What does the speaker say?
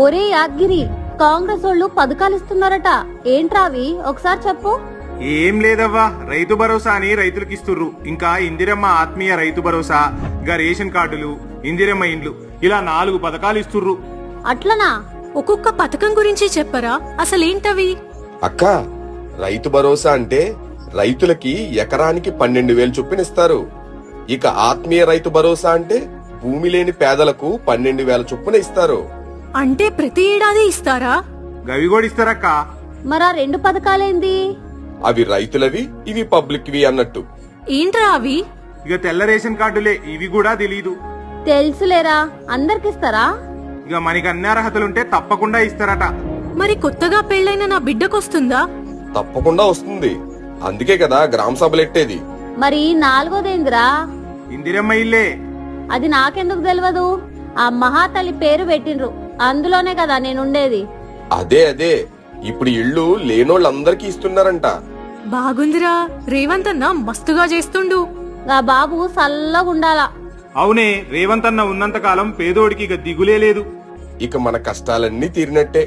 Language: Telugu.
ఒరే యాద్గిరి, కాంగ్రెస్ వాళ్ళు పథకాలు ఇస్తున్నారట, ఏంట్రావి ఒకసారి చెప్పు. ఏం లేదవ్వా, రైతు భరోసా అని రైతులకు ఇస్తుర్రు. ఇంకా ఇందిరమ్మ ఆత్మీయ రైతు భరోసా, గా రేషన్ కార్డులు, ఇందిరమ్మ ఇండ్లు, ఇలా 4 పథకాలు ఇస్తుర్రు. అట్లనా? ఒక్కొక్క పథకం గురించి చెప్పరా, అసలేంటవి? అక్క, రైతు భరోసా అంటే రైతులకి ఎకరానికి 12,000 చొప్పున ఇస్తారు. ఇక ఆత్మీయ రైతు భరోసా అంటే భూమి లేని పేదలకు 12,000 చొప్పున ఇస్తారు. అంటే ప్రతి ఏడాది ఇస్తారా? గవి కూడా ఇస్తారక్క. మరా 2 పథకాలేంది? అవి రైతులవి, ఇవి పబ్లిక్వి అన్నట్టు. ఏంట్రా అవి? ఇక తెల్ల రేషన్ కార్డులే, ఇవి కూడా తెలీదు. తెలుసులేరా, అందరికిస్తారా? ఇక మనకి అన్ని అర్హతలుంటే తప్పకుండా ఇస్తారట. మరి కొత్తగా పెళ్ళైన నా బిడ్డకొస్తుందా? తప్పకుండా వస్తుంది. అందుకే కదా గ్రామ సభలెట్టేది. మరి 4వదేందిరా? ఇందిరమ్మ ఇల్లే. అది నాకెందుకు తెలియదు? ఆ మహాతల్లి పేరు పెట్టిండ్రు, అందులోనే కదా నేనుండేది. అదే ఇప్పుడు ఇళ్ళు లేనోళ్ళందరికీ ఇస్తున్నారంట. బాగుందిరా, రేవంత్ అన్న మస్తుగా చేస్తుండు. ఆ బాబు సల్లగుండాలా. అవునే, రేవంత్ అన్న ఉన్నంత కాలం పేదోడికి ఇక దిగులే లేదు. ఇక మన కష్టాలన్నీ తీరినట్టే.